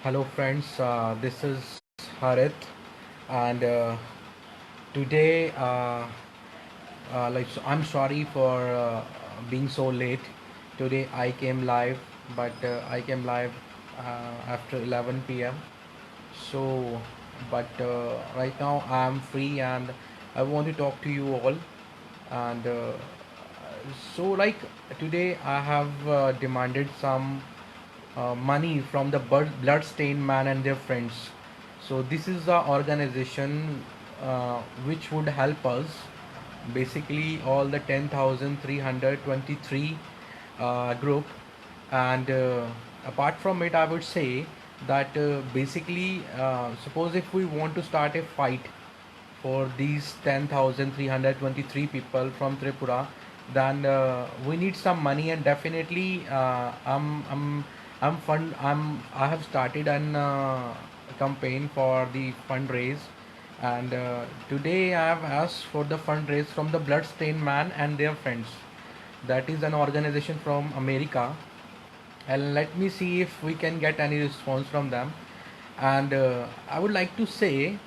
Hello, friends. This is Harith, and today, I'm sorry for being so late. Today, I came live, but I came live after 11 p.m. So, but right now I'm free, and I want to talk to you all. And today, I have demanded some money from the bloodstained man and their friends. So this is the organization which would help us, basically all the 10,323 group. And apart from it, I would say that basically, suppose if we want to start a fight for these 10,323 people from Tripura, then we need some money. And definitely I have started an campaign for the fundraise. And today I have asked for the fundraise from the Bloodstained Man and their friends. That is an organization from America, and let me see if we can get any response from them. And I would like to say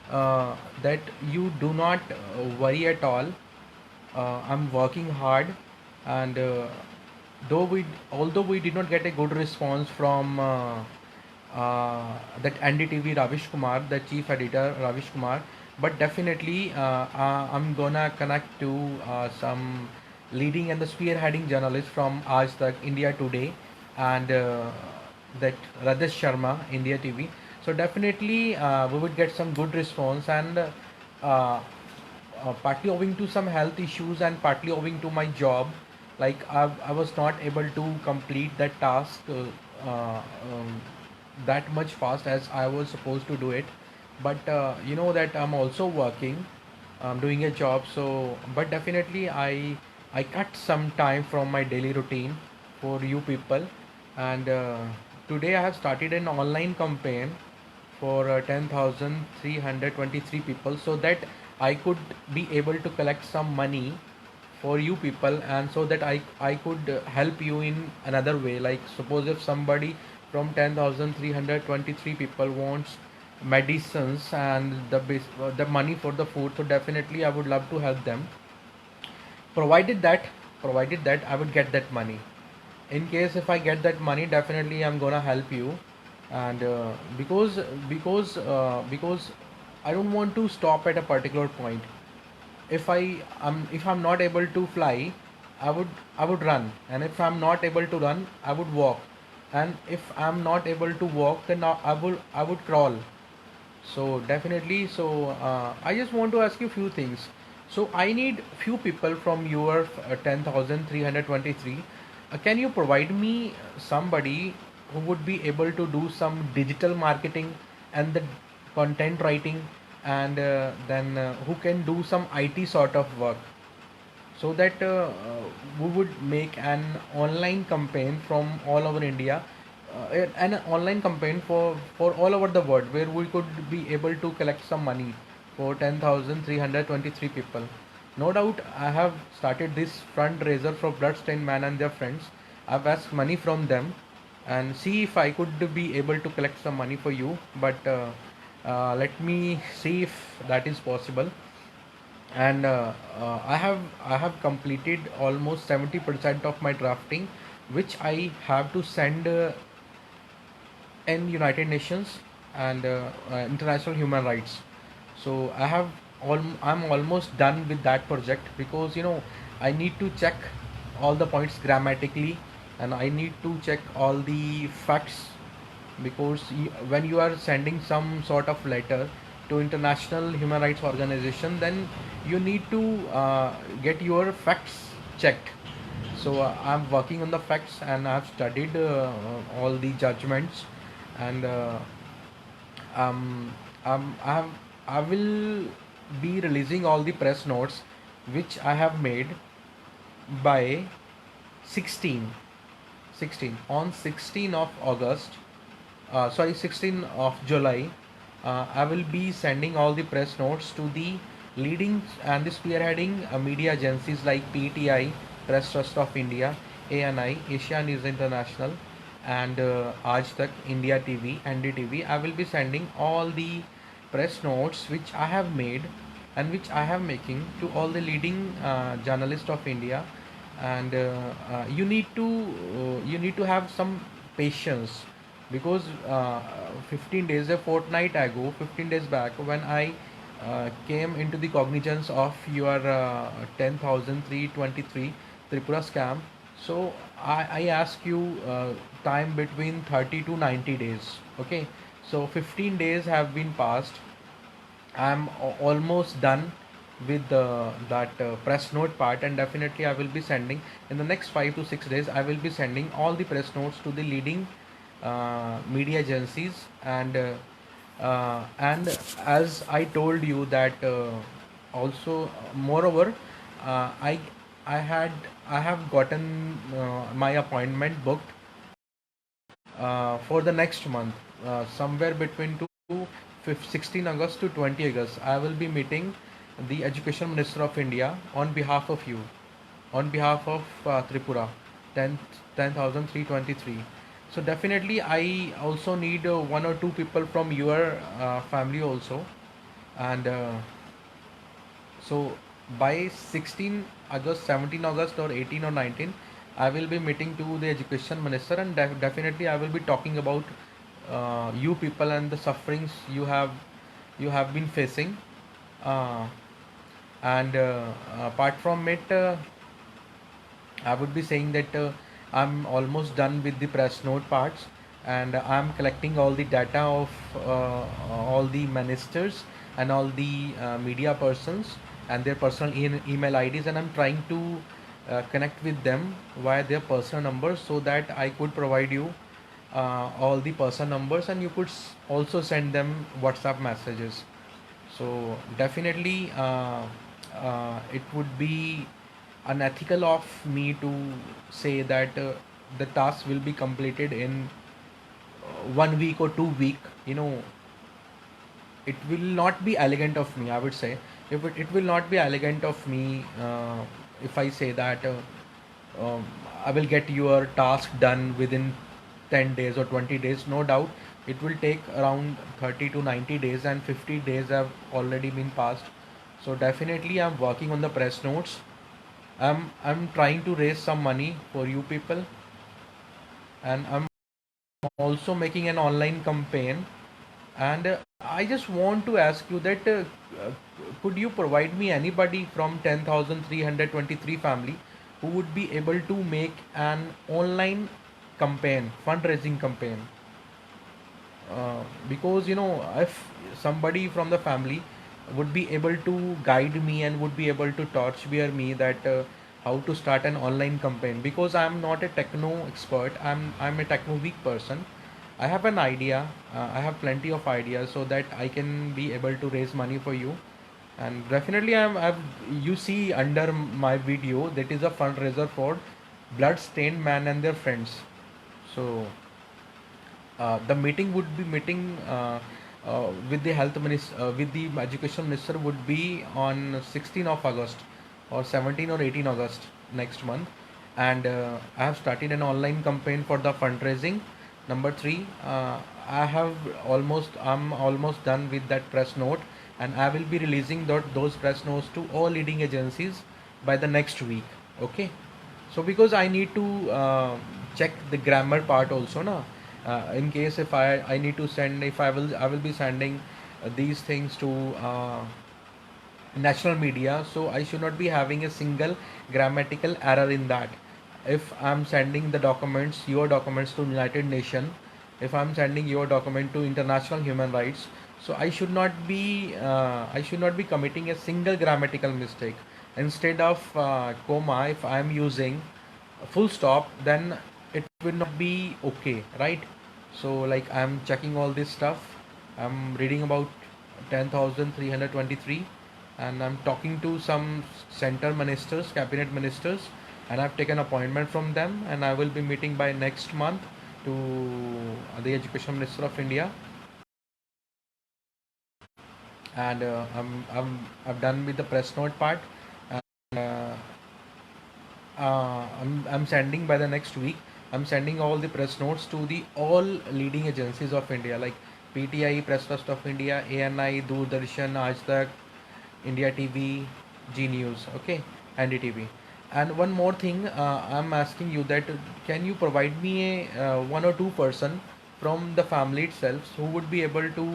that you do not worry at all. I'm working hard, and although we did not get a good response from that NDTV Ravish Kumar, the chief editor Ravish Kumar, but definitely I'm gonna connect to some leading and the spearheading journalists from Aaj Tak, India Today, and that Rajesh Sharma, India TV. So definitely we would get some good response. And partly owing to some health issues and partly owing to my job, I was not able to complete that task that much fast as I was supposed to do it. But you know that I'm also working, I'm doing a job. So but definitely I cut some time from my daily routine for you people. And today I have started an online campaign for 10,323 people, so that I could be able to collect some money for you people, and so that I could help you in another way. Like suppose if somebody from 10,323 people wants medicines and the money for the food, so definitely I would love to help them, provided that I would get that money. In case if I get that money, definitely I'm gonna help you. And because I don't want to stop at a particular point. If I'm not able to fly, I would run. And if I'm not able to run, I would walk. And if I'm not able to walk, then I would crawl. So definitely, so I just want to ask you a few things. So I need few people from your 10,323. Can you provide me somebody who would be able to do some digital marketing and the content writing, and then who can do some IT sort of work, so that we would make an online campaign from all over India, an online campaign for all over the world, where we could be able to collect some money for 10,323 people. No doubt, I have started this fundraiser for Bloodstained Man and their friends. I've asked money from them and see if I could be able to collect some money for you. But let me see if that is possible. And I have completed almost 70% of my drafting, which I have to send in United Nations and international human rights. So I'm almost done with that project, because I need to check all the points grammatically, and I need to check all the facts. Because when you are sending some sort of letter to international human rights organization, then you need to get your facts checked. So I'm working on the facts, and I've studied all the judgments. And um, I have I will be releasing all the press notes which I have made by 16 16 on 16 of August, sorry, 16 of July. I will be sending all the press notes to the leading and the spearheading media agencies like PTI, Press Trust of India, ANI, Asia News International, and Aaj Tak, India TV, NDTV. I will be sending all the press notes which I have made and which I have making to all the leading journalists of India. And you need to have some patience, because 15 days, a fortnight ago, 15 days back, when I came into the cognizance of your 10,323 Tripura scam. So I ask you time between 30 to 90 days. Okay, so 15 days have been passed. I'm almost done with that press note part, and definitely I will be sending in the next 5 to 6 days. I will be sending all the press notes to the leading media agencies, and as I told you that also, moreover, I I had I have gotten my appointment booked for the next month, somewhere between 16 August to 20 August. I will be meeting the Education Minister of India on behalf of you, on behalf of Tripura, 10,323. So definitely, I also need one or two people from your family also, and so by 16 August, 17 August, or 18 or 19, I will be meeting to the education minister, and definitely I will be talking about you people and the sufferings you have been facing. Uh, and apart from it, I would be saying that I'm almost done with the press note parts, and I'm collecting all the data of all the ministers and all the media persons and their personal email IDs, and I'm trying to connect with them via their personal numbers, so that I could provide you all the person numbers, and you could also send them WhatsApp messages. So definitely, it would be unethical of me to say that the task will be completed in 1 week or 2 week. It will not be elegant of me, I would say. It will not be elegant of me if I say that I will get your task done within 10 days or 20 days. No doubt it will take around 30 to 90 days, and 50 days have already been passed. So definitely I'm working on the press notes. I'm trying to raise some money for you people, and I'm also making an online campaign. And I just want to ask you that uh, could you provide me anybody from 10,323 family who would be able to make an online campaign, fundraising campaign? Because if somebody from the family would be able to guide me and would be able to torch bear me that how to start an online campaign, because I'm not a techno expert, I'm a techno weak person. I have an idea, I have plenty of ideas, so that I can be able to raise money for you. And definitely, I've you see under my video, that is a fundraiser for blood stained man and their friends. So the meeting would be meeting with the health minister, with the education minister, would be on 16 of August or 17 or 18 August next month. And I have started an online campaign for the fundraising. Number three, I'm almost done with that press note, and I will be releasing those press notes to all leading agencies by the next week. Okay. So because I need to check the grammar part also, na. In case if I need to send, if I will be sending these things to national media, so I should not be having a single grammatical error in that. If I'm sending the documents, your documents, to United Nation, if I'm sending your document to international human rights, so I should not be committing a single grammatical mistake. Instead of comma, if I'm using a full stop, then it will not be okay, right? So like, I'm checking all this stuff, I'm reading about 10,323, and I'm talking to some center ministers, cabinet ministers, and I've taken appointment from them, and I will be meeting by next month to the education minister of India. And I've done with the press note part. And I'm sending by the next week. I'm sending all the press notes to the all leading agencies of India, like PTI, Press Trust of India, ANI, Doordarshan, Aaj Tak, India TV, G News, okay, NDTV. And one more thing, I'm asking you that can you provide me a one or two person from the family itself who would be able to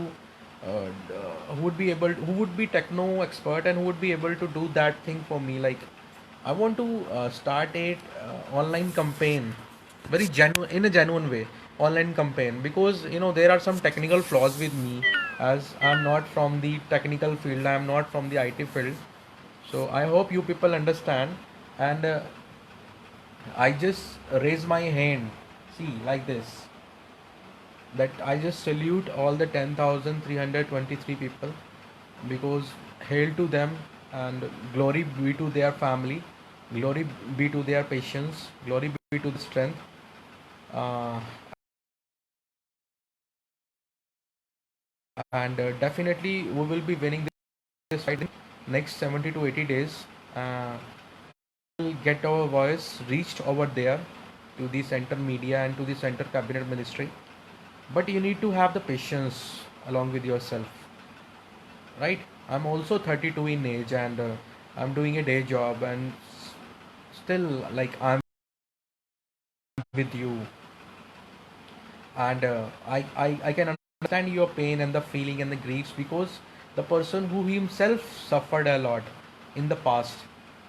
who would be techno expert and who would be able to do that thing for me. Like I want to start a online campaign, very genuine, in a genuine way, online campaign, because there are some technical flaws with me, as I'm not from the technical field, I'm not from the IT field. So I hope you people understand. And I just raise my hand, see, like this, that I just salute all the 10,323 people, because hail to them, and glory be to their family, glory be to their patience, glory be to the strength. Uh, and definitely we will be winning this fight in next 70 to 80 days. Uh, we'll get our voice reached over there to the center media and to the center cabinet ministry. But you need to have the patience along with yourself, right? I'm also 32 in age, and I'm doing a day job, and still, like, I'm with you. And I can understand your pain and the feeling and the griefs, because the person who himself suffered a lot in the past,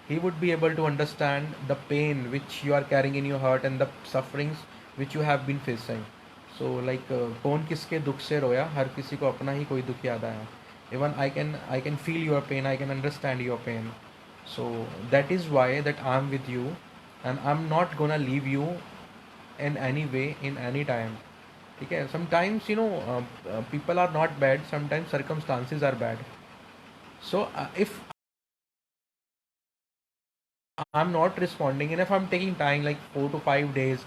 he would be able to understand the pain which you are carrying in your heart and the sufferings which you have been facing. So like कौन किसके दुख से रोया, हर किसी को अपना ही कोई दुख याद आया. Even I can feel your pain, I can understand your pain. So that is why that I'm with you, and I'm not gonna leave you in any way, in any time. Okay, sometimes people are not bad, sometimes circumstances are bad. So if I'm not responding, and if I'm taking time like 4 to 5 days,